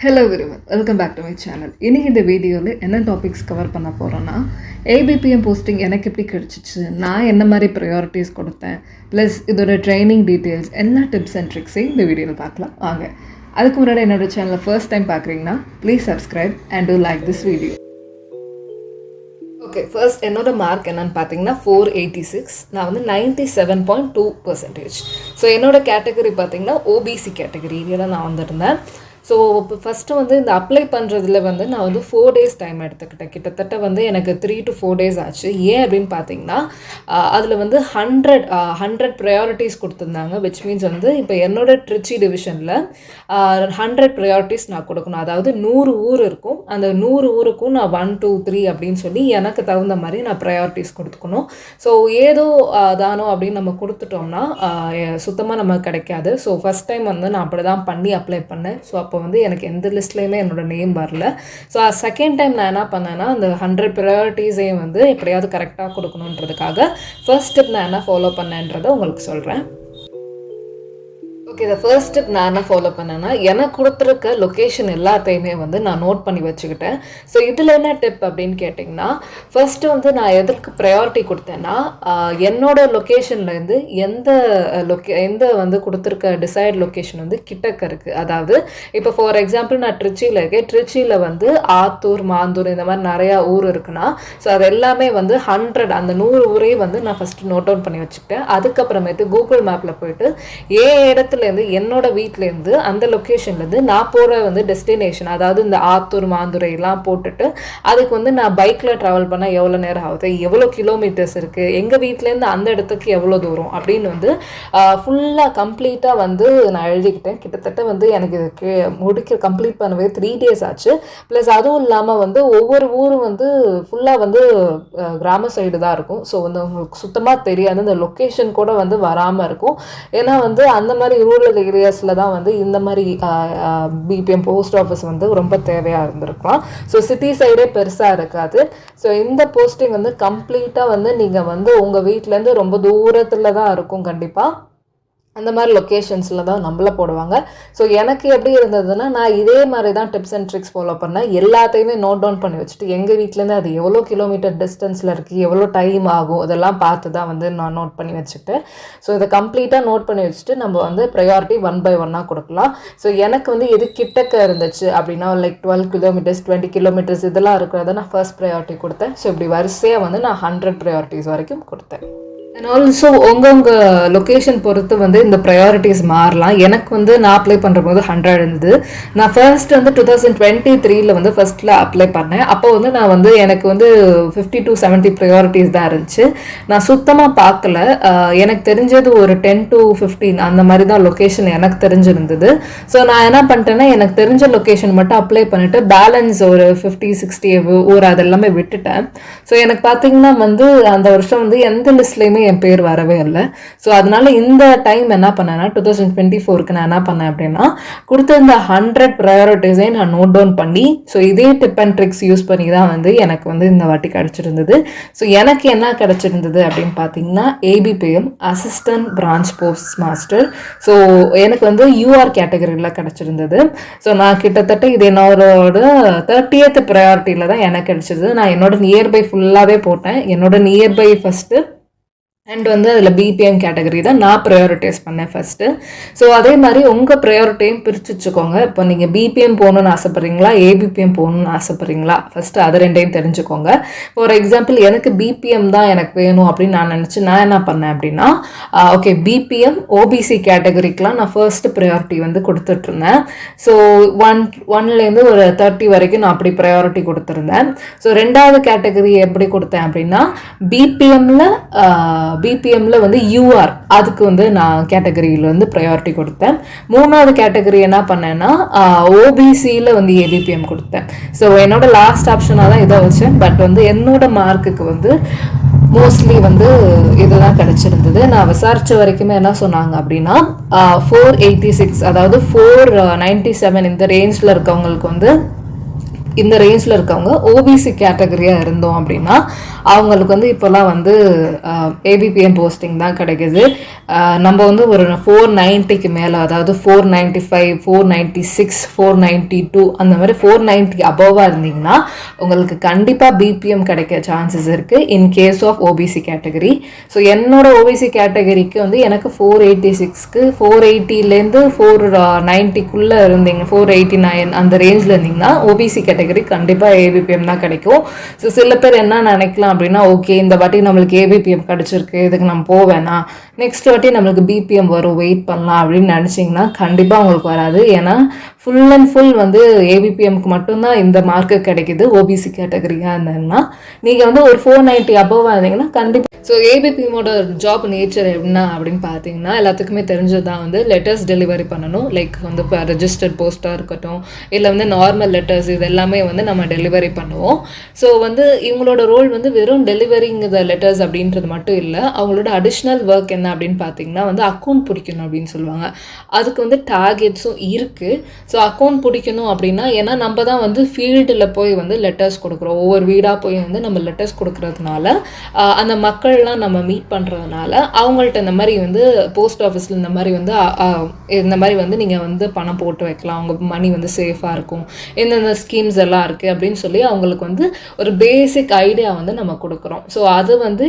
Hello everyone, welcome back to my channel. இன்றைக்கி இந்த வீடியோவில் என்ன டாபிக்ஸ் கவர் பண்ண போகிறோன்னா, ஏபிபிஎம் போஸ்டிங் எனக்கு எப்படி கிடச்சிச்சு, நான் என்ன மாதிரி ப்ரையாரிட்டிஸ் கொடுத்தேன், ப்ளஸ் இதோட ட்ரைனிங் டீட்டெயில்ஸ், எல்லா டிப்ஸ் அண்ட் ட்ரிக்ஸையும் இந்த வீடியோவில் பார்க்கலாம் வாங்க. அதுக்கு முன்னாடி என்னோடய சேனலை ஃபர்ஸ்ட் டைம் பார்க்குறீங்கன்னா please subscribe and do like this video. Okay, first என்னோட மார்க் என்னன்னு பார்த்தீங்கன்னா 486. நான் வந்து 97.2%. ஸோ என்னோட கேட்டகரி பார்த்தீங்கன்னா ஓபிசி கேட்டகரி இதில் நான் வந்துருந்தேன். ஸோ இப்போ ஃபஸ்ட்டு வந்து இந்த அப்ளை பண்ணுறதுல வந்து நான் வந்து 4 days டைம் எடுத்துக்கிட்டேன். கிட்டத்தட்ட வந்து எனக்கு 3 to 4 days ஆச்சு. ஏன் அப்படின்னு பார்த்தீங்கன்னா அதில் வந்து 100 ப்ரையாரிட்டிஸ் கொடுத்துருந்தாங்க. விச் மீன்ஸ் வந்து இப்போ என்னோட திருச்சி டிவிஷனில் 100 ப்ரையாரிட்டிஸ் நான் கொடுக்கணும். அதாவது 100 ஊர் இருக்கும். அந்த 100 ஊருக்கும் நான் 1, 2, 3 அப்படின்னு சொல்லி எனக்கு தகுந்த மாதிரி நான் ப்ரையாரிட்டிஸ் கொடுத்துக்கணும். ஸோ ஏதோ தானோ அப்படின்னு நம்ம கொடுத்துட்டோம்னா சுத்தமாக நமக்கு கிடைக்காது. ஸோ ஃபஸ்ட் டைம் வந்து நான் அப்படி தான் பண்ணி அப்ளை பண்ணேன். ஸோ அப்போ வந்து எனக்கு எந்த லிஸ்ட்லேயுமே என்னோடய நேம் வரல. ஸோ செகண்ட் டைம் நான் என்ன பண்ணேன்னா அந்த 100 ப்ரையாரிட்டிஸையும் வந்து எப்படியாவது கரெக்டாக கொடுக்கணுன்றதுக்காக ஃபர்ஸ்ட் ஸ்டெப் நான் என்ன ஃபாலோ பண்ணேன்றதை உங்களுக்கு சொல்கிறேன். ஓகே, இந்த ஃபர்ஸ்ட் ஸ்டெப் நான் என்ன ஃபாலோ பண்ணேன்னா, எனக்கு கொடுத்துருக்க லொக்கேஷன் எல்லாத்தையுமே வந்து நான் நோட் பண்ணி வச்சுக்கிட்டேன். ஸோ இதில் என்ன டிப் அப்படின்னு கேட்டிங்கன்னா, ஃபர்ஸ்ட்டு வந்து நான் எதற்கு ப்ரையாரிட்டி கொடுத்தேன்னா, என்னோட லொக்கேஷன்லேருந்து எந்த வந்து கொடுத்துருக்க டிசைட் லொக்கேஷன் வந்து கிட்டக்க இருக்குது. அதாவது இப்போ ஃபார் எக்ஸாம்பிள் நான் திருச்சியில் இருக்கேன். திருச்சியில் வந்து ஆத்தூர், மாந்தூர் இந்த மாதிரி நிறையா ஊர் இருக்குன்னா, ஸோ அது எல்லாமே வந்து 100 அந்த 100 ஊரையும் வந்து நான் ஃபஸ்ட்டு நோட் டவுன் பண்ணி வச்சுக்கிட்டேன். அதுக்கப்புறமேட்டு கூகுள் மேப்பில் போயிட்டு இடத்துலேருந்து என்னோட வீட்டிலேருந்து அந்த லொக்கேஷன்லேருந்து நான் போகிற வந்து டெஸ்டினேஷன், அதாவது இந்த ஆத்தூர், மாந்துரை எல்லாம் போட்டுட்டு அதுக்கு வந்து நான் பைக்கில் ட்ராவல் பண்ணால் எவ்வளோ நேரம் ஆகுது, எவ்வளோ கிலோமீட்டர்ஸ் இருக்குது, எங்கள் வீட்டிலேருந்து அந்த இடத்துக்கு எவ்வளோ தூரம் அப்படின்னு வந்து ஃபுல்லாக கம்ப்ளீட்டாக வந்து நான் எழுதிக்கிட்டேன். கிட்டத்தட்ட வந்து எனக்கு இதுக்கு கம்ப்ளீட் பண்ணவே 3 days ஆச்சு. ப்ளஸ் அதுவும் இல்லாமல் வந்து ஒவ்வொரு ஊரும் வந்து ஃபுல்லாக வந்து கிராம சைடு தான் இருக்கும். ஸோ வந்து உங்களுக்கு சுத்தமாக தெரியாது, இந்த லொக்கேஷன் கூட வந்து வராமல் இருக்கும். ஏன்னா வந்து அந்த மாதிரி ரூரல் ஏரியாஸில் தான் வந்து இந்த மாதிரி பிபிஎம் போஸ்ட் ஆஃபீஸ் வந்து ரொம்ப தேவையாக இருந்திருக்கலாம். ஸோ சிட்டி சைடே பெருசாக இருக்காது. ஸோ இந்த போஸ்டிங் வந்து கம்ப்ளீட்டாக வந்து நீங்கள் வந்து உங்கள் வீட்டிலேருந்து ரொம்ப தூரத்தில் தான் இருக்கும். கண்டிப்பாக அந்த மாதிரி லொக்கேஷன்ஸில் தான் நம்மள போடுவாங்க. ஸோ எனக்கு எப்படி இருந்ததுன்னா, நான் இதே மாதிரி தான் டிப்ஸ் அண்ட் ட்ரிக்ஸ் ஃபாலோ பண்ணேன். எல்லாத்தையுமே நோட் டவுன் பண்ணி வச்சுட்டு எங்கள் வீட்டிலேருந்து அது எவ்வளோ கிலோமீட்டர் டிஸ்டன்ஸில் இருக்குது, எவ்வளோ டைம் ஆகும், இதெல்லாம் பார்த்து தான் வந்து நான் நோட் பண்ணி வச்சுக்கிட்டேன். ஸோ இதை கம்ப்ளீட்டாக நோட் பண்ணி வச்சுட்டு நம்ம வந்து ப்ரையாரிட்டி 1 by 1 கொடுக்கலாம். ஸோ எனக்கு வந்து எது கிட்டக்க இருந்துச்சு அப்படின்னா லைக் 12 kilometers 20 kilometers இதெல்லாம் இருக்கிறத நான் ஃபர்ஸ்ட் ப்ரையாரிட்டி கொடுத்தேன். ஸோ இப்படி வரிசையாக வந்து நான் 100 ப்ரையாரிட்டிஸ் வரைக்கும் கொடுத்தேன். அண்ட் ஆல்சோ உங்கள் லொக்கேஷன் பொறுத்து வந்து இந்த ப்ரையாரிட்டிஸ் மாறலாம். எனக்கு வந்து நான் அப்ளை பண்ணுற போது 100 இருந்தது. நான் ஃபர்ஸ்ட் வந்து 2023 வந்து ஃபர்ஸ்ட்டில் அப்ளை பண்ணேன். அப்போ வந்து நான் வந்து எனக்கு வந்து 50 to 70 ப்ரையாரிட்டிஸ் தான் இருந்துச்சு. நான் சுத்தமாக பார்க்கல. எனக்கு தெரிஞ்சது ஒரு 10 to 15 அந்த மாதிரி தான் லொக்கேஷன் எனக்கு தெரிஞ்சிருந்தது. ஸோ நான் என்ன பண்ணிட்டேன்னா, எனக்கு தெரிஞ்ச லொக்கேஷன் மட்டும் அப்ளை பண்ணிவிட்டு பேலன்ஸ் ஒரு 50-60 ஊர் அதெல்லாமே விட்டுட்டேன். ஸோ எனக்கு பார்த்தீங்கன்னா வந்து அந்த வருஷம் வந்து எந்த லிஸ்ட்லேயுமே என் பேர் வரவே இல்லை. ஸோ அதனால இந்த டைம் என்ன பண்ணேன்னா 2024க்கு நான் என்ன பண்ணேன் அப்படின்னா, கொடுத்திருந்த 100 ப்ரையாரிட்டிஸையும் நான் நோட் டவுன் பண்ணி, ஸோ இதே டிப் அண்ட் ட்ரிக்ஸ் யூஸ் பண்ணி தான் வந்து எனக்கு வந்து இந்த வாட்டி கிடச்சிருந்தது. ஸோ எனக்கு என்ன கிடச்சிருந்தது அப்படின்னு பார்த்தீங்கன்னா, ABPM assistant branch post master. So எனக்கு வந்து யூஆர் கேட்டகரியில் கிடச்சிருந்தது. ஸோ நான் கிட்டத்தட்ட இது என்னோட 30th ப்ரையாரிட்டியில் தான் எனக்கு கிடச்சிது. நான் என்னோட நியர்பை ஃபுல்லாகவே போட்டேன். என்னோட நியர்பை ஃபஸ்ட்டு அண்ட் வந்து அதில் பிபிஎம் கேட்டகரி தான் நான் ப்ரையாரிட்டைஸ் பண்ணேன் ஃபஸ்ட்டு. ஸோ அதே மாதிரி உங்கள் ப்ரையாரிட்டியும் பிரித்து வச்சுக்கோங்க. இப்போ நீங்கள் பிபிஎம் போகணுன்னு ஆசைப்பட்றீங்களா, ஏபிபிஎம் போகணுன்னு ஆசைப்பட்றீங்களா, ஃபஸ்ட்டு அது ரெண்டையும் தெரிஞ்சுக்கோங்க. ஃபார் எக்ஸாம்பிள் எனக்கு பிபிஎம் தான் எனக்கு வேணும் அப்படின்னு நான் நினச்சி நான் என்ன பண்ணேன் அப்படின்னா, ஓகே பிபிஎம் ஓபிசி கேட்டகரிக்கெலாம் நான் ஃபர்ஸ்ட்டு ப்ரையாரிட்டி வந்து கொடுத்துட்ருந்தேன். ஸோ 1லேருந்து ஒரு 30 வரைக்கும் நான் அப்படி ப்ரையாரிட்டி கொடுத்துருந்தேன். ஸோ 2வது கேட்டகரி எப்படி கொடுத்தேன் அப்படின்னா, பிபிஎம்ல வந்து யூஆர் அதுக்கு வந்து நான் கேட்டகரியில் வந்து ப்ரையாரிட்டி கொடுத்தேன். 3வது கேட்டகரி என்ன பண்ணேன்னா ஓபிசியில் வந்து ஏபிபிஎம் கொடுத்தேன். ஸோ என்னோட லாஸ்ட் ஆப்ஷனாக தான் இதை வச்சேன். பட் வந்து என்னோட மார்க்குக்கு வந்து மோஸ்ட்லி வந்து இதுதான் கிடச்சிருந்தது. நான் விசாரித்த வரைக்குமே என்ன சொன்னாங்க அப்படின்னா 486 அதாவது 497 இந்த ரேஞ்சில் இருக்கவங்களுக்கு வந்து இந்த ரேஞ்சில் இருக்கவங்க ஓபிசி கேட்டகரியாக இருந்தோம் அப்படின்னா அவங்களுக்கு வந்து இப்போல்லாம் வந்து ஏபிபிஎம் போஸ்டிங் தான் கிடைக்குது. நம்ம வந்து ஒரு 490க்கு மேலே, அதாவது 495, 496, 492 அந்த மாதிரி 490 அபோவாக இருந்தீங்கன்னா உங்களுக்கு கண்டிப்பாக பிபிஎம் கிடைக்க சான்சஸ் இருக்குது in case of OBC category. So என்னோட ஓபிசி கேட்டகரிக்கு வந்து எனக்கு 486க்கு 480லேருந்து 490க்குள்ளே இருந்தீங்க, 489 அந்த ரேஞ்சில் இருந்தீங்கன்னா ஓபிசி கேட்டகரி கண்டிப்பாக ஏபிபிஎம் தான் கிடைக்கும். ஸோ சில பேர் என்ன நினைக்கலாம் அப்படின்னா, ஓகே இந்த வாட்டி நம்மளுக்கு ஏபிபிஎம் கிடச்சிருக்கு, இதுக்கு நம்ம போவேனா, நெக்ஸ்ட் வாட்டி நம்மளுக்கு பிபிஎம் வரும், வெயிட் பண்ணலாம் அப்படின்னு நினச்சிங்கன்னா கண்டிப்பாக உங்களுக்கு வராது. ஏன்னா ஃபுல் அண்ட் ஃபுல் வந்து ஏபிபிஎம்க்கு மட்டும்தான் இந்த மார்க்கு கிடைக்குது. ஓபிசி கேட்டகரியாக இருந்ததுன்னா நீங்கள் வந்து ஒரு 490 அபோவாக இருந்தீங்கன்னா கண்டிப்பாக. ஸோ ஏபிபிஎம்மோட ஜாப் நேச்சர் என்ன அப்படின்னு பார்த்தீங்கன்னா எல்லாத்துக்குமே தெரிஞ்சது தான் வந்து லெட்டர்ஸ் டெலிவரி பண்ணணும். லைக் வந்து இப்போ ரெஜிஸ்டர்ட் போஸ்ட்டாக இருக்கட்டும், இல்லை வந்து நார்மல் லெட்டர்ஸ், இது எல்லாமே வந்து நம்ம டெலிவரி பண்ணுவோம். ஸோ வந்து இவங்களோட ரோல் வந்து வெறும் டெலிவரிங் த லெட்டர்ஸ் அப்படின்றது மட்டும் இல்லை, அவங்களோட அடிஷ்னல் ஒர்க் என்ன அப்படின்னு பார்த்தீங்கன்னா வந்து அக்கௌண்ட் பிடிக்கணும் அப்படின்னு சொல்லுவாங்க. அதுக்கு வந்து டார்கெட்ஸும் இருக்குது. ஸோ அக்கௌண்ட் பிடிக்கணும் அப்படின்னா, ஏன்னா நம்ம தான் வந்து ஃபீல்டில் போய் வந்து லெட்டர்ஸ் கொடுக்குறோம், ஒவ்வொரு வீடாக போய் வந்து நம்ம லெட்டர்ஸ் கொடுக்குறதுனால அந்த மக்கள்லாம் நம்ம மீட் பண்ணுறதுனால அவங்கள்ட்ட இந்த மாதிரி வந்து போஸ்ட் ஆஃபீஸில் இந்த மாதிரி வந்து நீங்கள் வந்து பணம் போட்டு வைக்கலாம், அவங்க மணி வந்து சேஃபாக இருக்கும், எந்தெந்த ஸ்கீம்ஸ் எல்லாம் இருக்குது அப்படின்னு சொல்லி அவங்களுக்கு வந்து ஒரு பேசிக் ஐடியா வந்து நம்ம கொடுக்குறோம். ஸோ அது வந்து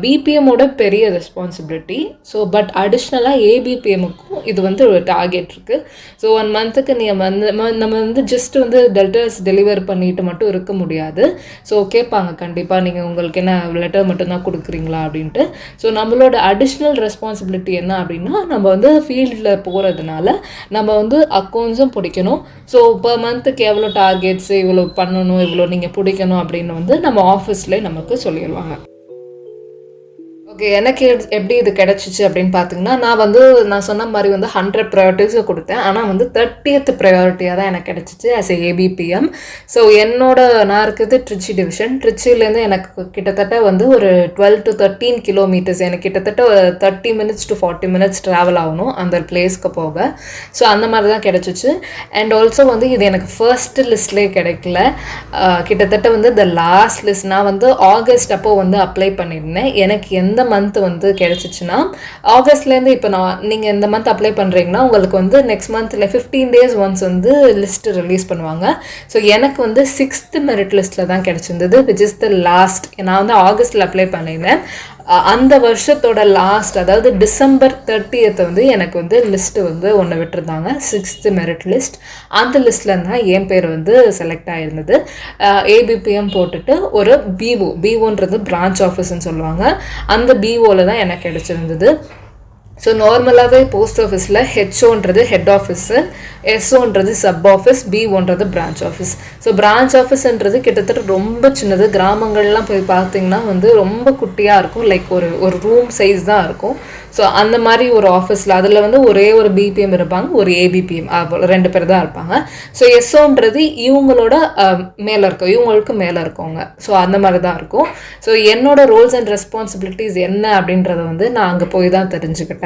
பிபிஎம்மோட பெரிய ரெஸ்பான்சிபிலிட்டி. ஸோ பட் அடிஷ்னலாக ஏபிபிஎம்முக்கும் இது வந்து ஒரு டார்கெட் இருக்குது. ஸோ 1 மந்த்துக்கு நீங்கள் வந்து நம்ம வந்து ஜஸ்ட் வந்து லெட்டர்ஸ் டெலிவர் பண்ணிட்டு மட்டும் இருக்க முடியாது. ஸோ கேட்பாங்க கண்டிப்பாக நீங்கள் உங்களுக்கு என்ன லெட்டர் மட்டும்தான் கொடுக்குறீங்களா அப்படின்ட்டு. ஸோ நம்மளோட அடிஷ்னல் ரெஸ்பான்சிபிலிட்டி என்ன அப்படின்னா, நம்ம வந்து ஃபீல்டில் போகிறதுனால நம்ம வந்து அக்கௌண்ட்ஸும் பிடிக்கணும். ஸோ பர் மந்த்துக்கு எவ்வளோ டார்கெட்ஸ், இவ்வளோ பண்ணணும், இவ்வளோ நீங்கள் பிடிக்கணும் அப்படின்னு வந்து நம்ம ஆஃபீஸ்லேயே நமக்கு சொல்லிடுவாங்க. ஓகே, எனக்கு எப்படி இது கிடச்சிச்சு அப்படின்னு பார்த்தீங்கன்னா, நான் சொன்ன மாதிரி வந்து 100 ப்ரையாரிட்டிஸை கொடுத்தேன். ஆனால் வந்து 30th ப்ரையாரிட்டியாக தான் எனக்கு கிடச்சிச்சு ஆஸ் ஏ ஏபிபிஎம். ஸோ நான் இருக்கிறது ட்ரிச்சி டிவிஷன். ட்ரிச்சிலேருந்து எனக்கு கிட்டத்தட்ட வந்து ஒரு 12 to 13 கிலோமீட்டர்ஸ், எனக்கு கிட்டத்தட்ட 30 minutes to 40 minutes ட்ராவல் ஆகணும் அந்த பிளேஸ்க்கு போக. ஸோ அந்த மாதிரி தான் கிடச்சிச்சு. அண்ட் ஆல்சோ வந்து இது எனக்கு ஃபர்ஸ்ட் லிஸ்ட்லேயே கிடைக்கல, கிட்டத்தட்ட வந்து த லாஸ்ட் லிஸ்ட். நான் வந்து ஆகஸ்ட் அப்போது வந்து அப்ளை பண்ணியிருந்தேன். எனக்கு எந்த மந்த் வந்து கிடைச்சிச்சுன்னா, ஆகஸ்ட்லேருந்து இப்போ நீங்கள் இந்த மந்த் அப்ளை பண்ணுறீங்கன்னா உங்களுக்கு வந்து நெக்ஸ்ட் மந்த்தில் 15 days ஒன்ஸ் வந்து லிஸ்ட்டு ரிலீஸ் பண்ணுவாங்க. ஸோ எனக்கு வந்து 6th மெரிட் லிஸ்ட்டில் தான் கிடச்சிருந்தது, விச் இஸ் த லாஸ்ட். நான் வந்து ஆகஸ்ட்டில் அப்ளை பண்ணியிருந்தேன். அந்த வருஷத்தோட லாஸ்ட், அதாவது December 30th வந்து எனக்கு வந்து லிஸ்ட்டு வந்து ஒன்று விட்டுருந்தாங்க, 6th மெரிட் லிஸ்ட். அந்த லிஸ்ட்டில் தான் என் பேர் வந்து செலக்ட் ஆகிருந்தது. ஏபிபிஎம் போட்டுட்டு ஒரு பிஓன்றது பிரான்ச் ஆஃபீஸ்ன்னு சொல்லுவாங்க, அந்த பிஓவில் தான் எனக்கு கிடச்சிருந்தது. ஸோ நார்மலாகவே போஸ்ட் ஆஃபீஸில் ஹெச்ஓன்றது ஹெட் ஆஃபீஸு, எஸ்ஓன்றது சப் ஆஃபீஸ், பிஓன்றது பிரான்ச் ஆஃபீஸ். ஸோ பிரான்ச் ஆஃபீஸ்ன்றது கிட்டத்தட்ட ரொம்ப சின்னது. கிராமங்கள்லாம் போய் பார்த்தீங்கன்னா வந்து ரொம்ப குட்டியாக இருக்கும், லைக் ஒரு ரூம் சைஸ் தான் இருக்கும். ஸோ அந்த மாதிரி ஒரு ஆஃபீஸில் அதில் வந்து ஒரே ஒரு பிபிஎம் இருப்பாங்க, ஒரு ஏபிபிஎம், 2 பேர் தான் இருப்பாங்க. ஸோ எஸ்ஓன்றது இவங்களுக்கு மேலே இருக்கவங்க. ஸோ அந்த மாதிரி தான் இருக்கும். ஸோ என்னோட ரோல்ஸ் அண்ட் ரெஸ்பான்சிபிலிட்டிஸ் என்ன அப்படின்றத வந்து நான் அங்கே போய் தான் தெரிஞ்சுக்கிட்டேன்.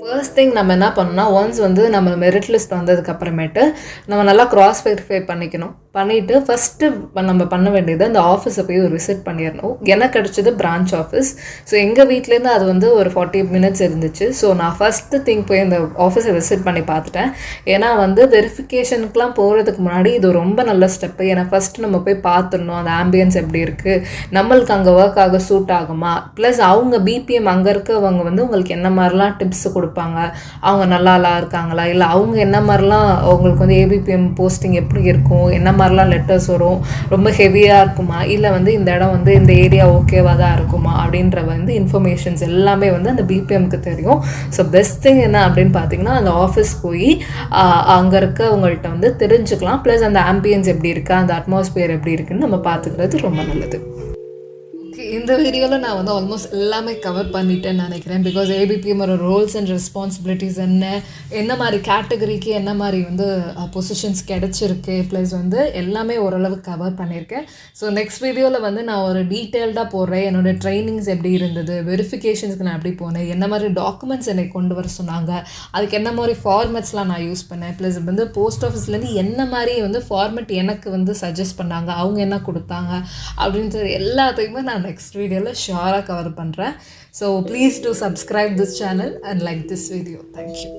ஃபர்ஸ்ட் திங் நம்ம என்ன பண்ணோம்னா, ஒன்ஸ் வந்து நம்ம மெரிட் லிஸ்ட் வந்ததுக்கப்புறமேட்டு நம்ம நல்லா கிராஸ் வெரிஃபை பண்ணிவிட்டு ஃபஸ்ட்டு நம்ம பண்ண வேண்டியது அந்த ஆஃபீஸை போய் ஒரு விசிட் பண்ணிடணும். எனக்கு கிடச்சது பிரான்ச் ஆஃபீஸ். ஸோ எங்கள் வீட்டிலேருந்து அது வந்து ஒரு 40 minutes இருந்துச்சு. ஸோ நான் ஃபஸ்ட்டு திங் போய் அந்த ஆஃபீஸை விசிட் பண்ணி பார்த்துட்டேன். ஏன்னா வந்து வெரிஃபிகேஷனுக்குலாம் போகிறதுக்கு முன்னாடி இது ரொம்ப நல்ல ஸ்டெப்பு. ஏன்னா ஃபஸ்ட்டு நம்ம போய் பார்த்துடணும் அந்த ஆம்பியன்ஸ் எப்படி இருக்குது, நம்மளுக்கு அங்கே ஒர்க் ஆக சூட் ஆகுமா, ப்ளஸ் அவங்க பிபிஎம் அங்கே இருக்கவங்க வந்து உங்களுக்கு என்ன மாதிரிலாம் டிப்ஸ் கொடுப்பாங்க, அவங்க நல்லாலாம் இருக்காங்களா, இல்லை அவங்க என்ன மாதிரிலாம் அவங்களுக்கு வந்து ஏபிபிஎம் போஸ்டிங் எப்படி இருக்கும், என்ன மாதிரிலாம் லெட்டர்ஸ் வரும், ரொம்ப ஹெவியாக இருக்குமா, இல்லை வந்து இந்த இடம் வந்து இந்த ஏரியா ஓகேவாக தான் இருக்குமா அப்படின்ற வந்து இன்ஃபர்மேஷன்ஸ் எல்லாமே வந்து அந்த பிபிஎம்க்கு தெரியும். ஸோ பெஸ்ட் திங் என்ன அப்படின்னு பார்த்தீங்கன்னா, அந்த ஆஃபீஸ் போய் அங்கே இருக்கவங்கள்ட்ட வந்து தெரிஞ்சுக்கலாம். ப்ளஸ் அந்த ஆம்பியன்ஸ் எப்படி இருக்கா, அந்த அட்மாஸ்பியர் எப்படி இருக்குன்னு நம்ம பார்த்துக்கிறது ரொம்ப நல்லது. ஓகே, இந்த வீடியோவில் நான் வந்து ஆல்மோஸ்ட் எல்லாமே கவர் பண்ணிட்டேன்னு நினைக்கிறேன். பிகாஸ் ஏபிபிஎம்மோட ரோல்ஸ் அண்ட் ரெஸ்பான்சிபிலிட்டிஸ் என்ன மாதிரி கேட்டகரிக்கு என்ன மாதிரி வந்து பொசிஷன்ஸ் கிடச்சிருக்கு, ப்ளஸ் வந்து எல்லாமே ஓரளவு கவர் பண்ணியிருக்கேன். ஸோ நெக்ஸ்ட் வீடியோவில் வந்து நான் ஒரு டீட்டெயில்டாக போடுறேன். என்னோடய ட்ரைனிங்ஸ் எப்படி இருந்தது, வெரிஃபிகேஷன்ஸ்க்கு நான் எப்படி போனேன், என்ன மாதிரி டாக்குமெண்ட்ஸ் என்னை கொண்டு வர சொன்னாங்க, அதுக்கு என்ன மாதிரி ஃபார்மேட்ஸ்லாம் நான் யூஸ் பண்ணேன், ப்ளஸ் வந்து போஸ்ட் ஆஃபீஸ்லேருந்து என்ன மாதிரி வந்து ஃபார்மேட் எனக்கு வந்து சஜஸ்ட் பண்ணாங்க, அவங்க என்ன கொடுத்தாங்க அப்படின்றது எல்லாத்தையுமே நான் நெக்ஸ்ட் வீடியோவில் ஷியோராக கவர் பண்ணுறேன். So please to subscribe this channel and like this video. Thank you.